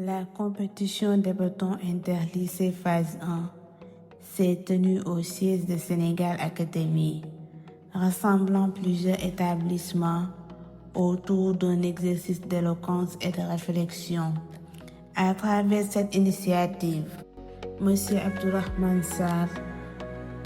La compétition des bâtons interlycée phase 1 s'est tenue au siège de Sénégal Academy, rassemblant plusieurs établissements autour d'un exercice d'éloquence et de réflexion. À travers cette initiative, M. Abdourahmane Sarr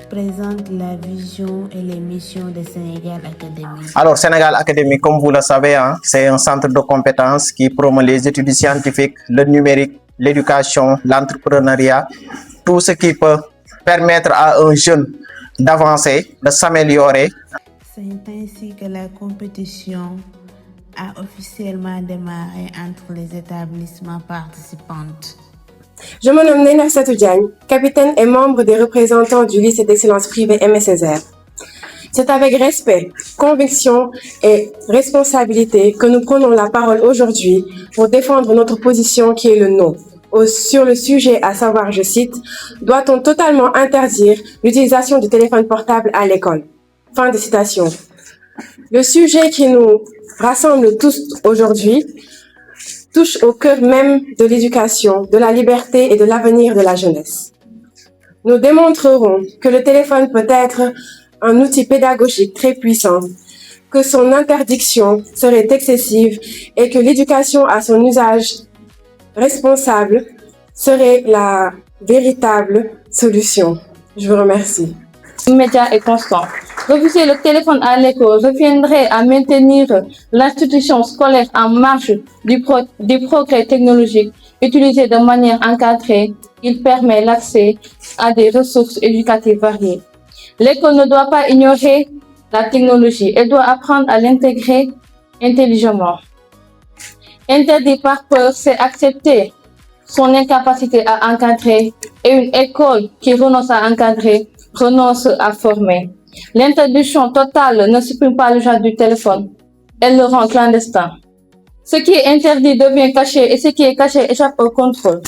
présente la vision et les missions de Sénégal Academy. Alors, Sénégal Academy, comme vous le savez, c'est un centre de compétences qui promeut les études scientifiques, le numérique, l'éducation, l'entrepreneuriat, tout ce qui peut permettre à un jeune d'avancer, de s'améliorer. C'est ainsi que la compétition a officiellement démarré entre les établissements participants. Je me nomme Néna Satou Diagne, capitaine et membre des représentants du lycée d'excellence privée Aimé Césaire. C'est avec respect, conviction et responsabilité que nous prenons la parole aujourd'hui pour défendre notre position qui est le non. Sur le sujet, à savoir, je cite, « Doit-on totalement interdire l'utilisation du téléphone portable à l'école ?» Fin de citation. Le sujet qui nous rassemble tous aujourd'hui touche au cœur même de l'éducation, de la liberté et de l'avenir de la jeunesse. Nous démontrerons que le téléphone peut être un outil pédagogique très puissant, que son interdiction serait excessive et que l'éducation à son usage responsable serait la véritable solution. Je vous remercie. Immédiat et constant. Refuser le téléphone à l'école reviendrait à maintenir l'institution scolaire en marge du progrès technologique. Utilisé de manière encadrée, il permet l'accès à des ressources éducatives variées. L'école ne doit pas ignorer la technologie, elle doit apprendre à l'intégrer intelligemment. Interdit par peur, c'est accepter son incapacité à encadrer, et une école qui renonce à encadrer renonce à former. L'interdiction totale ne supprime pas l'usage du téléphone, elle le rend clandestin. Ce qui est interdit devient caché et ce qui est caché échappe au contrôle.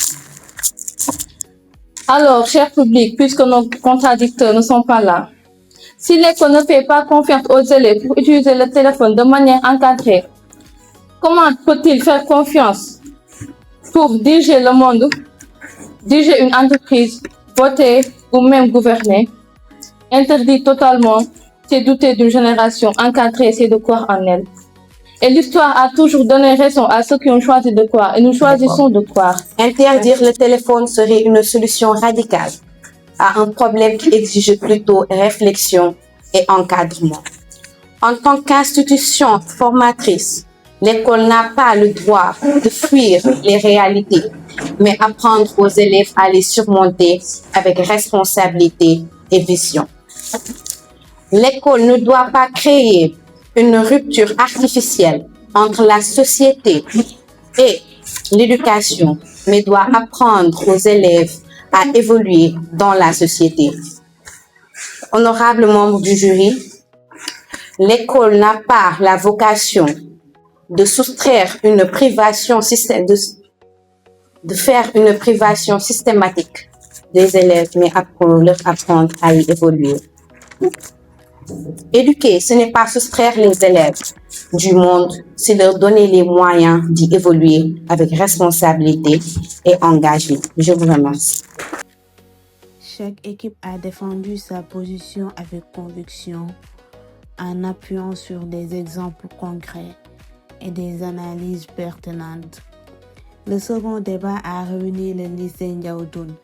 Alors, cher public, puisque nos contradicteurs ne sont pas là, si l'école ne fait pas confiance aux élèves pour utiliser le téléphone de manière encadrée, comment peut-il faire confiance pour diriger le monde, diriger une entreprise, voter ou même gouverner? Interdit totalement, c'est douter d'une génération encadrée, c'est de croire en elle. Et l'histoire a toujours donné raison à ceux qui ont choisi de croire, et nous choisissons de croire. Interdire le téléphone serait une solution radicale à un problème qui exige plutôt réflexion et encadrement. En tant qu'institution formatrice, l'école n'a pas le droit de fuir les réalités, mais apprendre aux élèves à les surmonter avec responsabilité et vision. L'école ne doit pas créer une rupture artificielle entre la société et l'éducation, mais doit apprendre aux élèves à évoluer dans la société. Honorables membres du jury, l'école n'a pas la vocation de soustraire une privation de faire une privation systématique des élèves, mais pour leur apprendre à y évoluer. Éduquer, ce n'est pas soustraire les élèves du monde, c'est leur donner les moyens d'y évoluer avec responsabilité et engagement. Je vous remercie. Chaque équipe a défendu sa position avec conviction en appuyant sur des exemples concrets et des analyses pertinentes. Le second débat a réuni le lycée Ndiaoudoune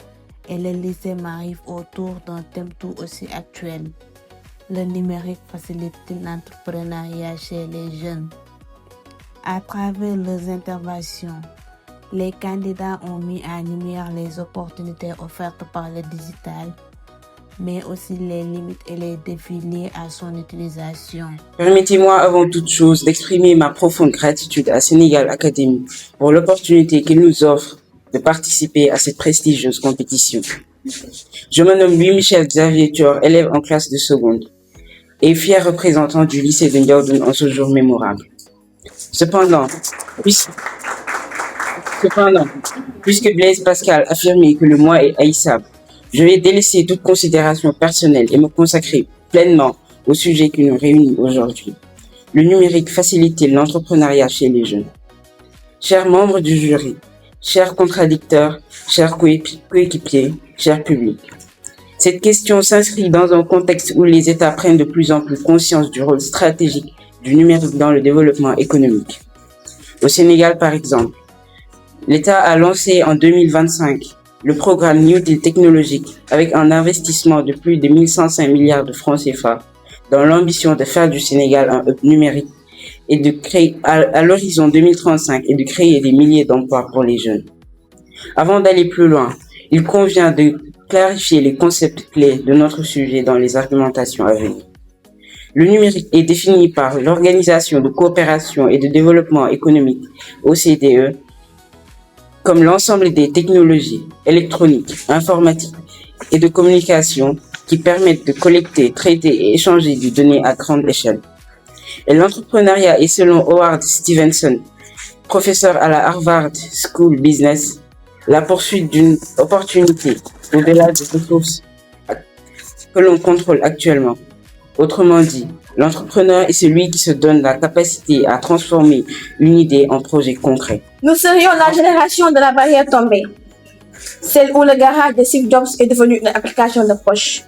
et le lycée Marif autour d'un thème tout aussi actuel. Le numérique facilite l'entrepreneuriat chez les jeunes. À travers leurs interventions, les candidats ont mis en lumière les opportunités offertes par le digital, mais aussi les limites et les défis liés à son utilisation. Permettez-moi avant toute chose d'exprimer ma profonde gratitude à Sénégal Academy pour l'opportunité qu'il nous offre de participer à cette prestigieuse compétition. Je me nomme Louis-Michel Xavier Thior, élève en classe de seconde et fier représentant du lycée de Ndiaoudoune en ce jour mémorable. Cependant, puisque Blaise Pascal affirmait que le moi est haïssable, je vais délaisser toute considération personnelle et me consacrer pleinement au sujet qui nous réunit aujourd'hui. Le numérique facilite-t-il l'entrepreneuriat chez les jeunes? Chers membres du jury, chers contradicteurs, chers coéquipiers, chers publics. Cette question s'inscrit dans un contexte où les États prennent de plus en plus conscience du rôle stratégique du numérique dans le développement économique. Au Sénégal, par exemple, l'État a lancé en 2025 le programme New Deal technologique avec un investissement de plus de 1105 milliards de francs CFA dans l'ambition de faire du Sénégal un hub numérique et de créer, à l'horizon 2035, et de créer des milliers d'emplois pour les jeunes. Avant d'aller plus loin, il convient de clarifier les concepts clés de notre sujet dans les argumentations à venir. Le numérique est défini par l'Organisation de coopération et de développement économique, OCDE, comme l'ensemble des technologies électroniques, informatiques et de communication qui permettent de collecter, traiter et échanger des données à grande échelle. Et l'entrepreneuriat est, selon Howard Stevenson, professeur à la Harvard School Business, la poursuite d'une opportunité au-delà des ressources que l'on contrôle actuellement. Autrement dit, l'entrepreneur est celui qui se donne la capacité à transformer une idée en projet concret. Nous serions la génération de la barrière tombée, celle où le garage de Steve Jobs est devenu une application de poche.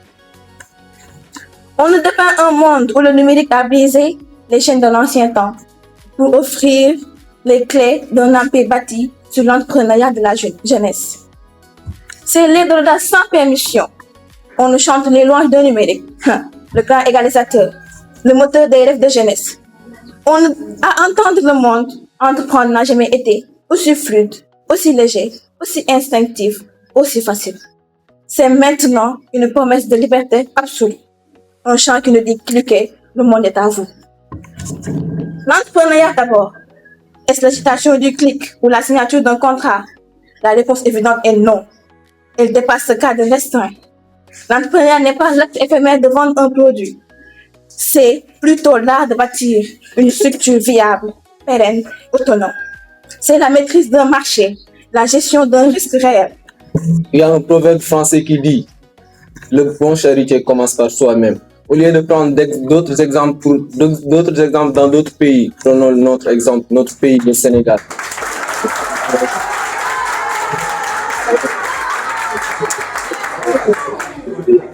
On nous dépeint un monde où le numérique a brisé les chaînes de l'ancien temps pour offrir les clés d'un empire bâti sur l'entrepreneuriat de la jeunesse. C'est l'audace sans permission. On nous chante les louanges du numérique, le grand égalisateur, le moteur des rêves de jeunesse. À entendre le monde, entreprendre n'a jamais été aussi fluide, aussi léger, aussi instinctif, aussi facile. C'est maintenant une promesse de liberté absolue. Un chant qui nous dit cliquez, le monde est à vous. L'entrepreneuriat d'abord. Est-ce l'agitation du clic ou la signature d'un contrat? La réponse évidente est non. Elle dépasse ce cadre restreint. L'entrepreneuriat n'est pas l'acte éphémère de vendre un produit. C'est plutôt l'art de bâtir une structure viable, pérenne, autonome. C'est la maîtrise d'un marché, la gestion d'un risque réel. Il y a un proverbe français qui dit « Le bon charretier commence par soi-même ». Au lieu de prendre d'autres exemples dans d'autres pays, prenons notre exemple, notre pays, le Sénégal.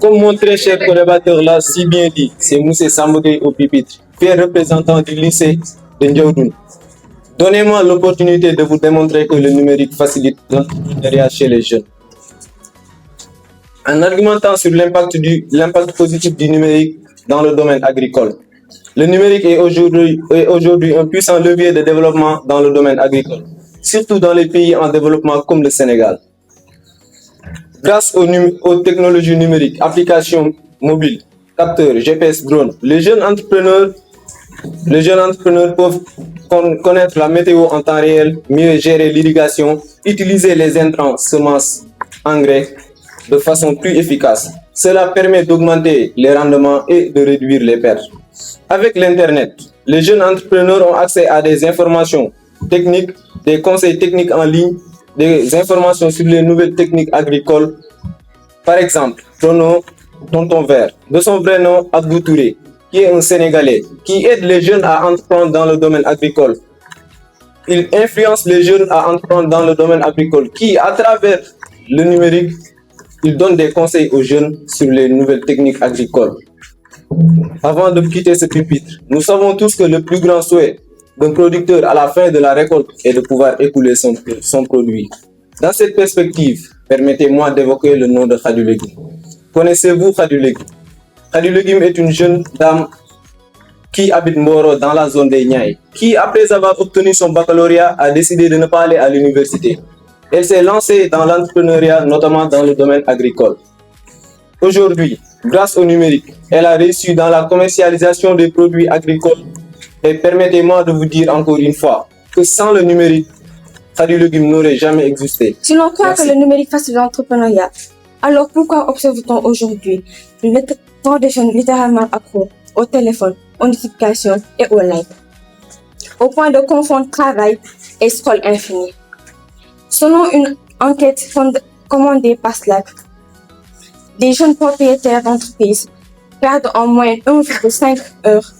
Comme mon très cher collaborateur l'a si bien dit, c'est Moussé Sambogué au pupitre, fier représentant du lycée de Ndiaoudoun. Donnez-moi l'opportunité de vous démontrer que le numérique facilite l'entrepreneuriat chez les jeunes. En argumentant sur l'impact positif du numérique dans le domaine agricole. Le numérique est aujourd'hui un puissant levier de développement dans le domaine agricole, surtout dans les pays en développement comme le Sénégal. Grâce aux technologies numériques, applications mobiles, capteurs, GPS, drones, les jeunes entrepreneurs peuvent connaître la météo en temps réel, mieux gérer l'irrigation, utiliser les intrants, semences, engrais de façon plus efficace. Cela permet d'augmenter les rendements et de réduire les pertes. Avec l'Internet, les jeunes entrepreneurs ont accès à des informations techniques, des conseils techniques en ligne, des informations sur les nouvelles techniques agricoles. Par exemple, prenons Tonton Vert, de son vrai nom Abdou Touré, qui est un Sénégalais, qui aide les jeunes à entreprendre dans le domaine agricole. Il influence les jeunes à entreprendre dans le domaine agricole, qui, à travers le numérique, il donne des conseils aux jeunes sur les nouvelles techniques agricoles. Avant de quitter ce pupitre, nous savons tous que le plus grand souhait d'un producteur à la fin de la récolte est de pouvoir écouler son produit. Dans cette perspective, permettez-moi d'évoquer le nom de Khady Léguime. Connaissez-vous Khady Léguime? Khady Léguime est une jeune dame qui habite Mboro dans la zone des Niayes, qui, après avoir obtenu son baccalauréat, a décidé de ne pas aller à l'université. Elle s'est lancée dans l'entrepreneuriat, notamment dans le domaine agricole. Aujourd'hui, grâce au numérique, elle a réussi dans la commercialisation des produits agricoles. Et permettez-moi de vous dire encore une fois que sans le numérique, Khady Léguime n'aurait jamais existé. Si l'on croit que le numérique facilite l'entrepreneuriat, alors pourquoi observe-t-on aujourd'hui tant de jeunes littéralement accros au téléphone, aux notifications et au like, au point de confondre travail et scroll infini? Selon une enquête commandée par Slack, des jeunes propriétaires d'entreprises perdent en moyenne 1,5 heures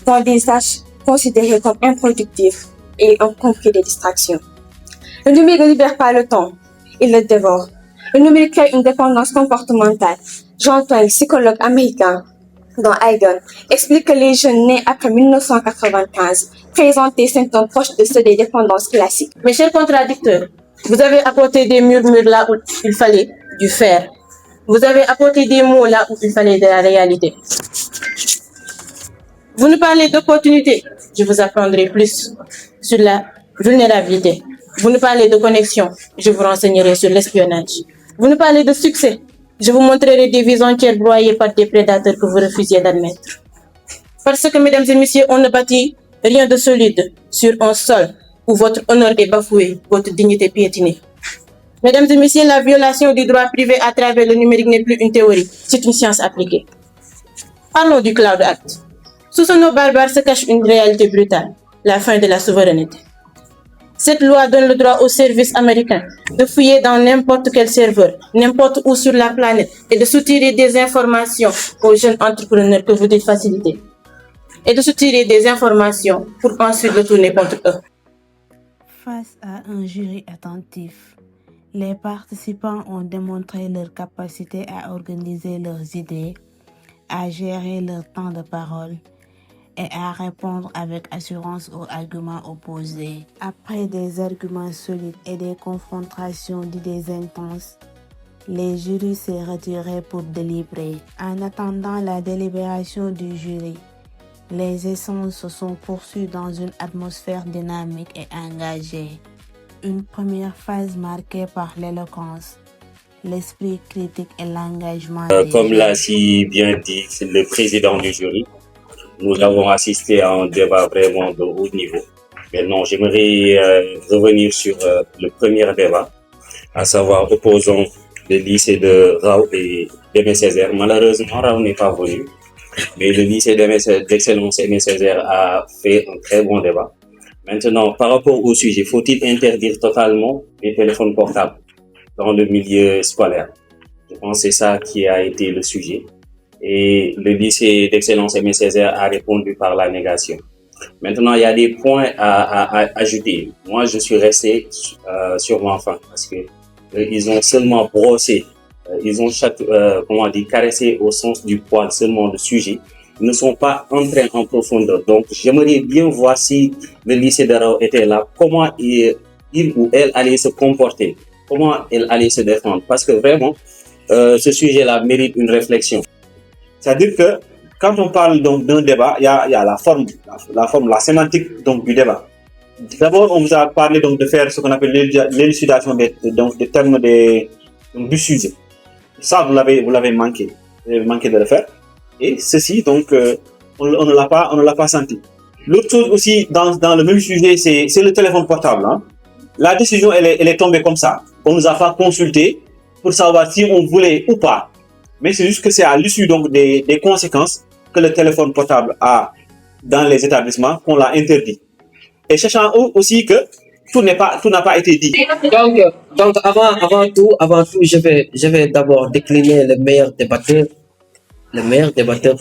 dans des tâches considérées comme improductives et ont compris des distractions. Le numérique ne libère pas le temps, il le dévore. Le numérique crée une dépendance comportementale. John Twain, psychologue américain, dans Haydn, explique que les jeunes nés après 1995 présentent des symptômes proches de ceux des dépendances classiques. Mes chers contradicteurs, vous avez apporté des murmures là où il fallait du fer. Vous avez apporté des mots là où il fallait de la réalité. Vous nous parlez d'opportunités, je vous apprendrai plus sur la vulnérabilité. Vous nous parlez de connexion, je vous renseignerai sur l'espionnage. Vous nous parlez de succès, je vous montrerai des vies entières broyées par des prédateurs que vous refusiez d'admettre. Parce que, mesdames et messieurs, on ne bâtit rien de solide sur un sol où votre honneur est bafoué, votre dignité piétinée. Mesdames et messieurs, la violation du droit privé à travers le numérique n'est plus une théorie, c'est une science appliquée. Parlons du Cloud Act. Sous ce nom barbare se cache une réalité brutale, la fin de la souveraineté. Cette loi donne le droit aux services américains de fouiller dans n'importe quel serveur, n'importe où sur la planète et de soutirer des informations aux jeunes entrepreneurs que vous dites faciliter. Et de soutirer des informations pour ensuite le tourner contre eux. Face à un jury attentif, les participants ont démontré leur capacité à organiser leurs idées, à gérer leur temps de parole et à répondre avec assurance aux arguments opposés. Après des arguments solides et des confrontations d'idées intenses, les jurys s'est retirés pour délibérer. En attendant la délibération du jury, les échanges se sont poursuivis dans une atmosphère dynamique et engagée. Une première phase marquée par l'éloquence, l'esprit critique et l'engagement. Comme l'a si bien dit le président du jury, nous avons assisté à un débat vraiment de haut niveau. Maintenant, j'aimerais revenir sur le premier débat, à savoir opposant le lycée de Rao et d'Aimé Césaire. Malheureusement, Rao n'est pas venu, mais le lycée d'excellence Aimé Césaire a fait un très bon débat. Maintenant, par rapport au sujet, faut-il interdire totalement les téléphones portables dans le milieu scolaire? Je pense que c'est ça qui a été le sujet. Et le lycée d'excellence Aimé Césaire a répondu par la négation. Maintenant, il y a des points à ajouter. Moi, je suis resté sur ma faim parce que ils ont seulement brossé, ils ont caressé au sens du poil seulement le sujet. Ils ne sont pas entrés en profondeur. Donc, j'aimerais bien voir si le lycée de Rao était là, comment il ou elle allait se comporter, comment elle allait se défendre. Parce que vraiment, ce sujet-là mérite une réflexion. C'est-à-dire que quand on parle donc d'un débat, il y a la forme, la sémantique donc du débat. D'abord, on vous a parlé donc de faire ce qu'on appelle l'élucidation des termes du sujet. Ça, vous l'avez manqué. Vous avez manqué de le faire. Et ceci, donc, on ne l'a pas senti. L'autre chose aussi dans le même sujet, c'est le téléphone portable. Hein. La décision, elle est tombée comme ça. On nous a pas consulté pour savoir si on voulait ou pas. Mais c'est juste que c'est à l'issue donc des conséquences que le téléphone portable a dans les établissements qu'on l'a interdit. Et sachant aussi que tout n'a pas été dit. Donc avant tout, je vais d'abord décliner le meilleur débatteur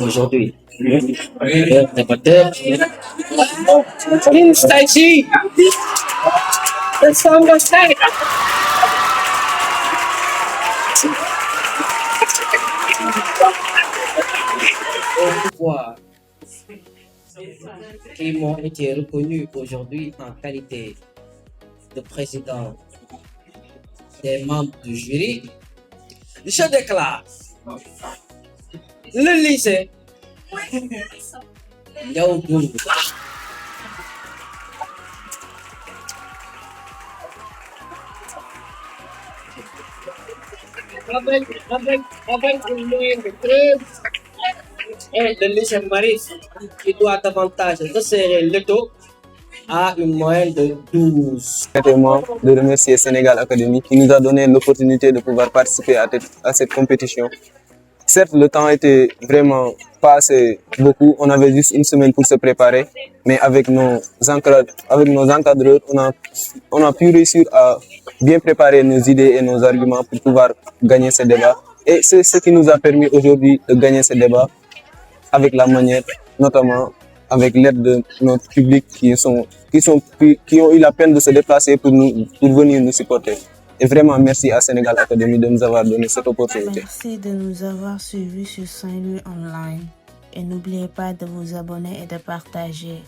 aujourd'hui. Le meilleur débatteur. Pouvoirs qui m'ont été reconnus aujourd'hui en qualité de président des membres du jury, je déclare le lycée Yaoundé. Avec une moyenne de 13 et le lycée Maris qui doit davantage resserrer le taux à une moyenne de 12. Permettez-moi de remercier Sénégal Academy qui nous a donné l'opportunité de pouvoir participer à cette compétition. Certes, le temps était vraiment pas assez beaucoup. On avait juste une semaine pour se préparer, mais avec nos encadreurs, on a pu réussir à bien préparer nos idées et nos arguments pour pouvoir gagner ce débat. Et c'est ce qui nous a permis aujourd'hui de gagner ce débat avec la manière, notamment avec l'aide de notre public qui ont eu la peine de se déplacer pour venir nous supporter. Et vraiment, merci à Sénégal Academy de nous avoir donné cette opportunité. Merci de nous avoir suivis sur Saint-Louis Online. Et n'oubliez pas de vous abonner et de partager.